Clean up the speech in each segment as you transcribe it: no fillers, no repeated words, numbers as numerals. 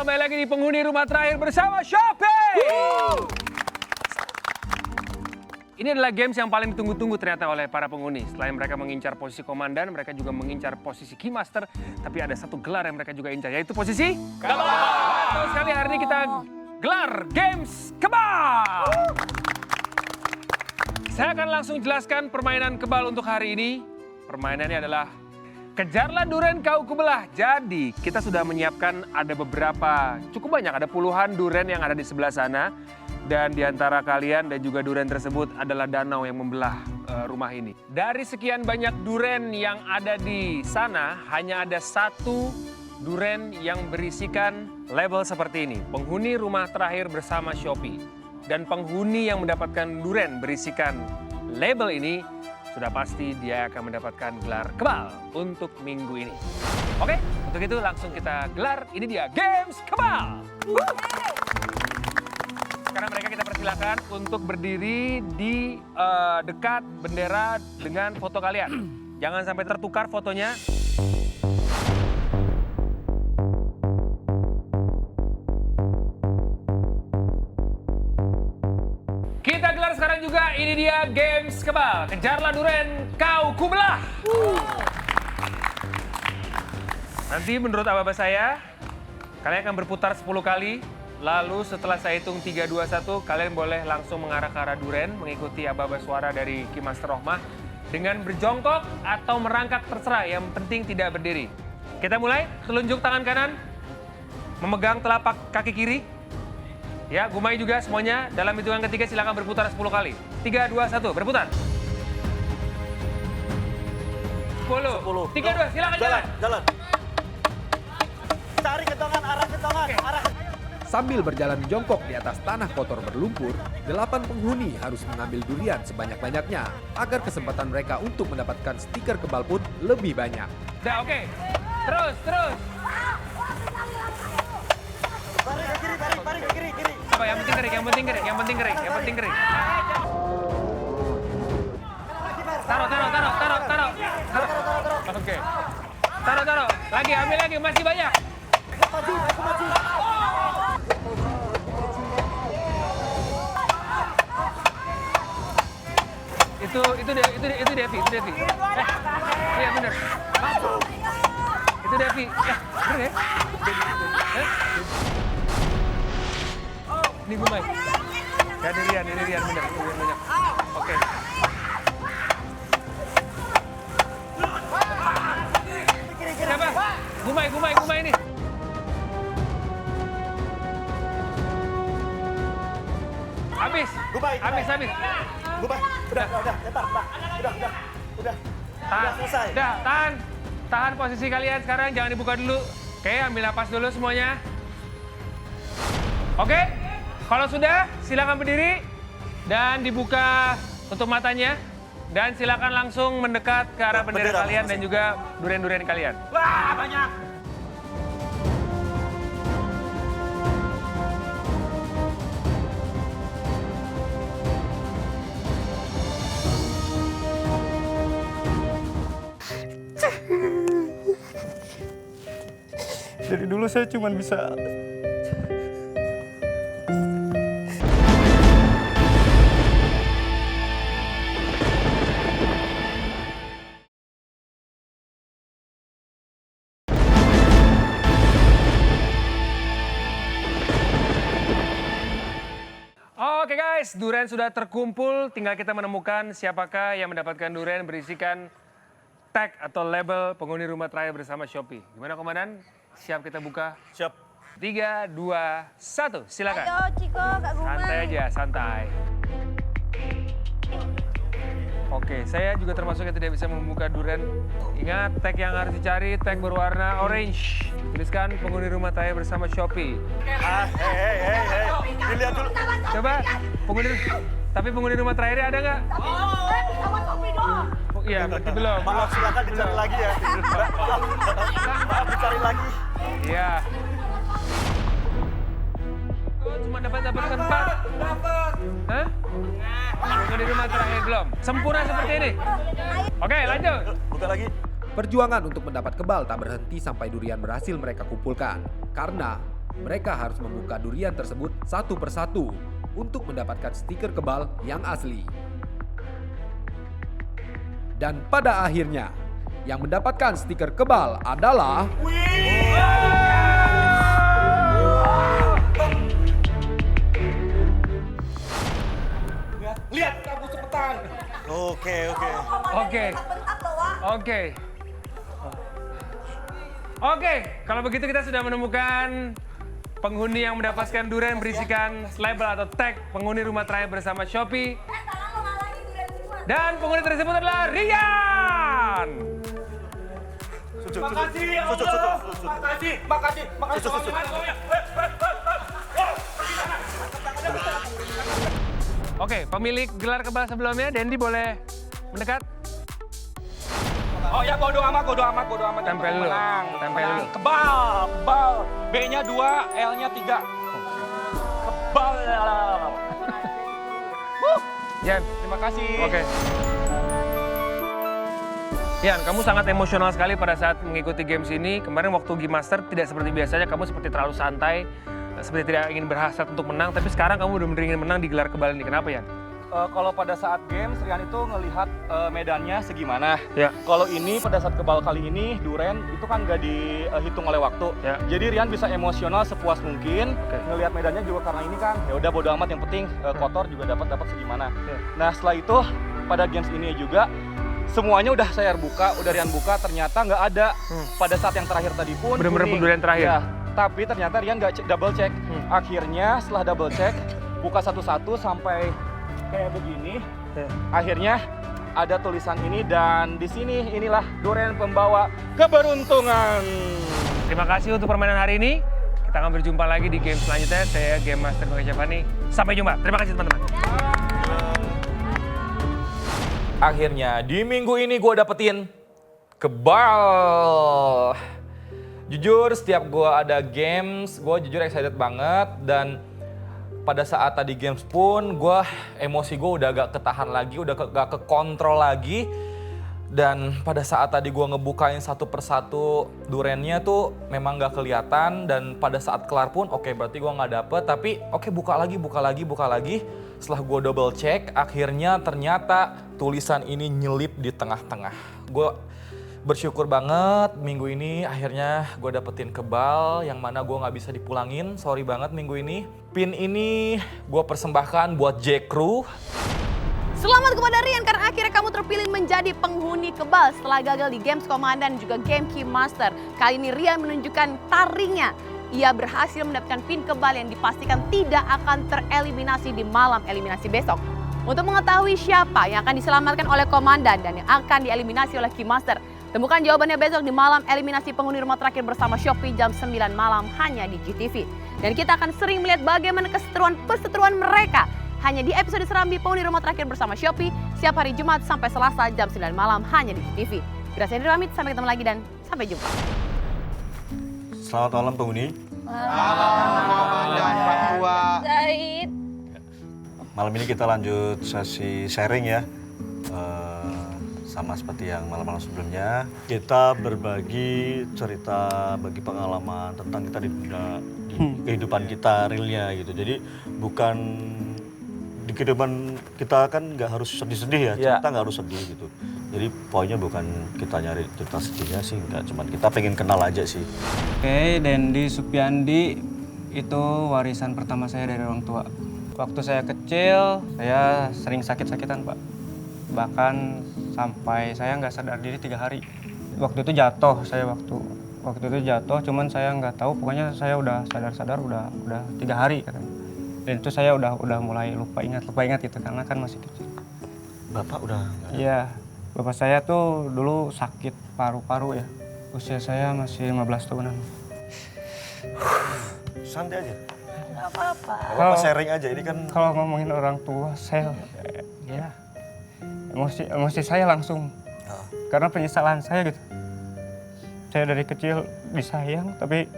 kembali lagi di penghuni rumah terakhir bersama Shopee. Ini adalah games yang paling ditunggu-tunggu ternyata oleh para penghuni. Selain mereka mengincar posisi komandan, mereka juga mengincar posisi keymaster. Tapi ada satu gelar yang mereka juga incar, yaitu posisi kebal. Betul sekali, hari ini kita gelar Games Kebal. Saya akan langsung jelaskan permainan kebal untuk hari ini. Permainannya adalah kejarlah duren kau kubelah. Jadi kita sudah menyiapkan ada beberapa, cukup banyak, ada puluhan duren yang ada di sebelah sana. Dan di antara kalian dan juga duren tersebut adalah danau yang membelah rumah ini. Dari sekian banyak duren yang ada di sana, hanya ada satu duren yang berisikan label seperti ini. Penghuni rumah terakhir bersama Shopee. Dan penghuni yang mendapatkan duren berisikan label ini, sudah pasti dia akan mendapatkan gelar kebal untuk minggu ini. Oke, untuk itu langsung kita gelar. Ini dia Games Kebal. Sekarang mereka kita persilakan untuk berdiri di dekat bendera dengan foto kalian. Jangan sampai tertukar fotonya. Kita gelar sekarang juga, ini dia Games Kebal. Kejarlah duren kau kubelah. Nanti menurut aba-aba saya, kalian akan berputar 10 kali. Lalu setelah saya hitung 3, 2, 1, kalian boleh langsung mengarah ke arah duren, mengikuti aba-aba suara dari Keymaster Rohmah dengan berjongkok atau merangkak terserah, yang penting tidak berdiri. Kita mulai, telunjuk tangan kanan, memegang telapak kaki kiri. Ya, Gumai juga semuanya. Dalam hitungan ketiga silakan berputar 10 kali. 3, 2, 1, berputar. 10. 3, 2, silakan jalan. Jalan. Cari kentongan, arah kentongan, arah. Sambil berjalan jongkok di atas tanah kotor berlumpur, 8 penghuni harus mengambil durian sebanyak-banyaknya agar kesempatan mereka untuk mendapatkan stiker kebal pun lebih banyak. Udah, oke. Terus. Tarik ke kiri. Apa yang penting kering, yang penting kering. Taruh. Oke. Taruh. Lagi, ambil lagi, masih banyak. Aku maju. Itu Devi. Iya benar. Itu Devi. Bener ya? Ini Gumai. Ya, ini Rian benar. Oke. Siapa? Gumai ini. Habis. Gumai. Gumai. Udah. Selesai. Tahan posisi kalian sekarang, jangan dibuka dulu. Oke, ambil napas dulu semuanya. Oke, kalau sudah silakan berdiri dan dibuka tutup matanya. Dan silakan langsung mendekat ke arah bendera kalian dan juga duren-duren kalian. Wah, banyak. Dari dulu saya cuma bisa Oke guys, duren sudah terkumpul. Tinggal kita menemukan siapakah yang mendapatkan duren berisikan tag atau label penghuni rumah terakhir bersama Shopee. Gimana komandan? Siap kita buka? Siap. 3, 2, 1, silakan. Ayo Ciko, Kak Gumai. Santai aja, santai. Oke, saya juga termasuk yang tidak bisa membuka duren. Ingat, tag yang harus dicari, tag berwarna orange. Tuliskan penghuni rumah terakhir bersama Shopee. Hei. Dilihat dulu. Coba, penghuni rumah terakhirnya ada nggak? Sama Sopi doang. Oh, iya, berarti belum. Maaf, silakan dicari lagi ya. Maaf, dicari lagi. Iya. Oh, cuma dapat 4. Hah? Penghuni rumah terakhir belum. Sempurna seperti ini. Oke, lanjut. Buka lagi. Perjuangan untuk mendapat kebal tak berhenti sampai durian berhasil mereka kumpulkan. Karena Mereka harus membuka durian tersebut satu persatu untuk mendapatkan stiker kebal yang asli. Dan pada akhirnya, yang mendapatkan stiker kebal adalah... Lihat kamu cepetan. Oke. Oke. Bentak loh, Wak. Oke, kalau begitu kita sudah menemukan penghuni yang mendapatkan durian berisikan label atau tag penghuni rumah terakhir bersama Shopee. Tangan lo ngalangi durian semua. Dan penghuni tersebut adalah Rian. Oke, pemilik gelar kebal sebelumnya, Dendi boleh mendekat? Oh ya bodo amat. Tempel dulu, tempel dulu. Kebal. B-nya 2, L-nya 3. Kebal. Yan, Terima kasih. oke. Yan, kamu sangat emosional sekali pada saat mengikuti games ini. Kemarin waktu Game Master tidak seperti biasanya, kamu seperti terlalu santai, seperti tidak ingin berhasrat untuk menang, tapi sekarang kamu benar-benar ingin menang di gelar kebal ini. Kenapa, Yan? Kalau pada saat games, Rian itu ngelihat medannya segimana. Ya. Kalau ini pada saat kebal kali ini, duren itu kan nggak dihitung oleh waktu. Ya. Jadi Rian bisa emosional sepuas mungkin. Oke. Ngelihat medannya juga karena ini kan, ya udah bodo amat. Yang penting kotor juga dapat segimana. Ya. Nah setelah itu pada games ini juga semuanya udah saya buka, udah Rian buka, ternyata nggak ada. Pada saat yang terakhir tadi pun Bener-bener kuning. durian terakhir? Ya, tapi ternyata Rian nggak double check. Akhirnya setelah double check, buka satu-satu sampai kayak begini. Ya. Akhirnya ada tulisan ini dan di sini inilah durian pembawa keberuntungan. Terima kasih untuk permainan hari ini. Kita akan berjumpa lagi di game selanjutnya. Saya Game Master Bang Syafani. Sampai jumpa. Terima kasih teman-teman. Akhirnya di minggu ini gue dapetin kebal. Jujur setiap gue ada games, gue jujur excited banget. Dan pada saat tadi games pun emosi gue udah gak ketahan lagi, udah gak kekontrol lagi. Dan pada saat tadi gue ngebukain satu persatu durennya tuh memang gak kelihatan. Dan pada saat kelar pun oke, berarti gue gak dapet. Tapi oke, buka lagi. Setelah gue double check, akhirnya ternyata tulisan ini nyelip di tengah-tengah. Gue bersyukur banget minggu ini akhirnya gue dapetin kebal yang mana gue gak bisa dipulangin. Sorry banget minggu ini. Pin ini gue persembahkan buat J. Crew. Selamat kepada Rian karena akhirnya kamu terpilih menjadi penghuni kebal setelah gagal di Games Komandan dan juga Game Key Master. Kali ini Rian menunjukkan taringnya. Ia berhasil mendapatkan pin kebal yang dipastikan tidak akan tereliminasi di malam eliminasi besok. Untuk mengetahui siapa yang akan diselamatkan oleh Komandan dan yang akan dieliminasi oleh Key Master, temukan jawabannya besok di malam eliminasi penghuni rumah terakhir bersama Shopee jam 9 malam hanya di GTV. Dan kita akan sering melihat bagaimana perseteruan mereka hanya di episode Serambi penghuni rumah terakhir bersama Shopee setiap hari Jumat sampai Selasa jam 9 malam hanya di GTV. Gracia pamit, sampai ketemu lagi dan sampai jumpa. Selamat malam penghuni. Zaid. Malam ini kita lanjut sesi sharing ya. Sama seperti yang malam-malam sebelumnya. Kita berbagi cerita, bagi pengalaman tentang kita di kehidupan kita realnya gitu. Jadi bukan di kehidupan kita kan nggak harus sedih-sedih ya, cerita nggak harus sedih gitu. Jadi poinnya bukan kita nyari cerita sedihnya sih, nggak, cuman kita pengen kenal aja sih. Oke, Dendi Supiandi itu warisan pertama saya dari orang tua. Waktu saya kecil, saya sering sakit-sakitan, Pak. Bahkan sampai saya nggak sadar diri 3 hari. Waktu itu jatuh, waktu itu jatuh, cuman saya nggak tahu, pokoknya saya udah sadar-sadar udah 3 hari katanya. Dan itu saya udah mulai lupa ingat gitu karena kan masih kecil. Bapak udah? Iya, bapak saya tuh dulu sakit paru-paru ya. Usia saya masih 15 tahunan. Santai aja. Gak apa-apa. Bapak sharing aja, ini kan Kalau ngomongin orang tua, saya ya emosi saya langsung. Karena penyesalan saya gitu. Saya dari kecil disayang, tapi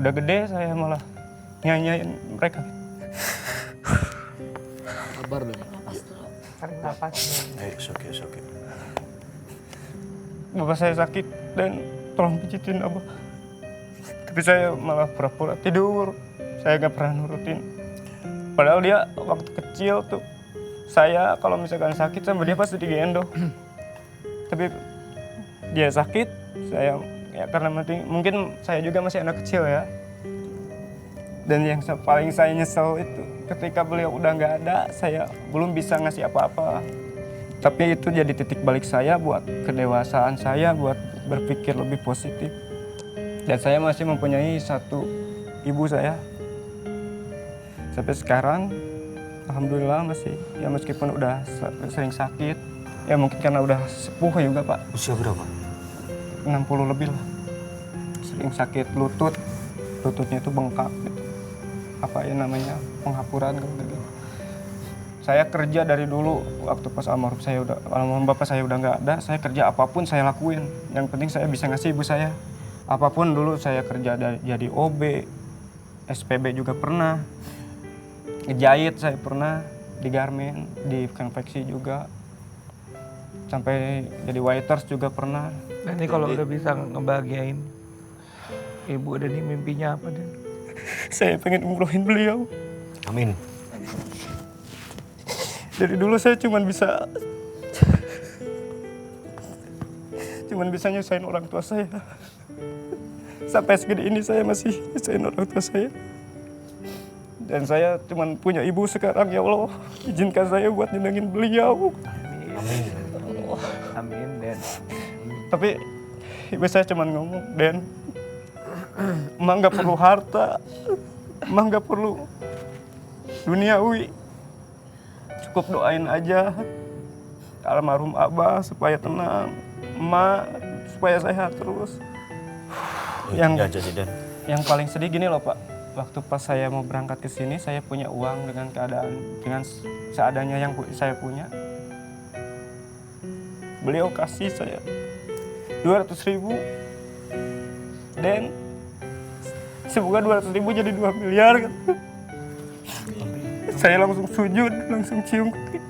udah gede saya malah nyanyiin mereka. Sabar dong. Tarik nafas. it's okay. Bapak saya sakit dan tolong pijitin Abah. Tapi saya malah pura-pura tidur. Saya nggak pernah nurutin. Padahal dia waktu kecil tuh, saya kalau misalkan sakit sama dia pasti digendong. Tapi dia sakit, saya ya karena mungkin saya juga masih anak kecil ya. Dan yang paling saya nyesel itu ketika beliau udah nggak ada, saya belum bisa ngasih apa-apa. Tapi itu jadi titik balik saya buat kedewasaan saya, buat berpikir lebih positif. Dan saya masih mempunyai satu ibu saya. Sampai sekarang, alhamdulillah masih, ya meskipun udah sering sakit, ya mungkin karena udah sepuh juga Pak. Usia berapa? 60 lebih lah. Sering sakit lututnya itu bengkak gitu. Apa ya namanya, penghapuran gitu. Saya kerja dari dulu, waktu pas almarhum bapak saya udah nggak ada, saya kerja apapun saya lakuin. Yang penting saya bisa ngasih ibu saya. Apapun dulu saya kerja jadi OB, SPB juga pernah. Ngejahit saya pernah, di garmen, di konveksi juga. Sampai jadi waiters juga pernah. Nah ini kalau udah bisa ngebahagiain ibu dan ini mimpinya apa Den? Saya pengen umrohin beliau. Amin. Dari dulu saya cuman bisa nyusahin orang tua saya. Sampai segede ini saya masih nyusahin orang tua saya. Dan saya cuman punya ibu sekarang, ya Allah. Izinkan saya buat nyenengin beliau. Amin. Amin Den. Tapi ibu saya cuman ngomong, Den, emang nggak perlu harta, emang nggak perlu duniawi. Cukup doain aja almarhum Abah supaya tenang, emak supaya sehat terus. Yang paling sedih gini loh Pak, waktu pas saya mau berangkat ke sini, saya punya uang dengan seadanya yang saya punya. Beliau kasih saya 200.000 dan semoga 200.000 jadi 2 miliar kan. Saya langsung sujud, langsung cium kaki.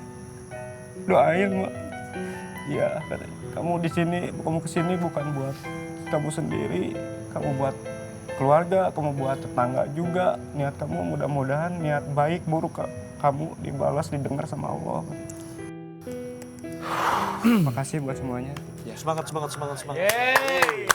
Doain, Mak. Iya, katanya. Kamu kesini bukan buat kamu sendiri, kamu buat keluarga, kamu buat tetangga juga. Niat kamu mudah-mudahan niat baik buruk kamu dibalas, didengar sama Allah. Makasih buat semuanya. Semangat. Yeay.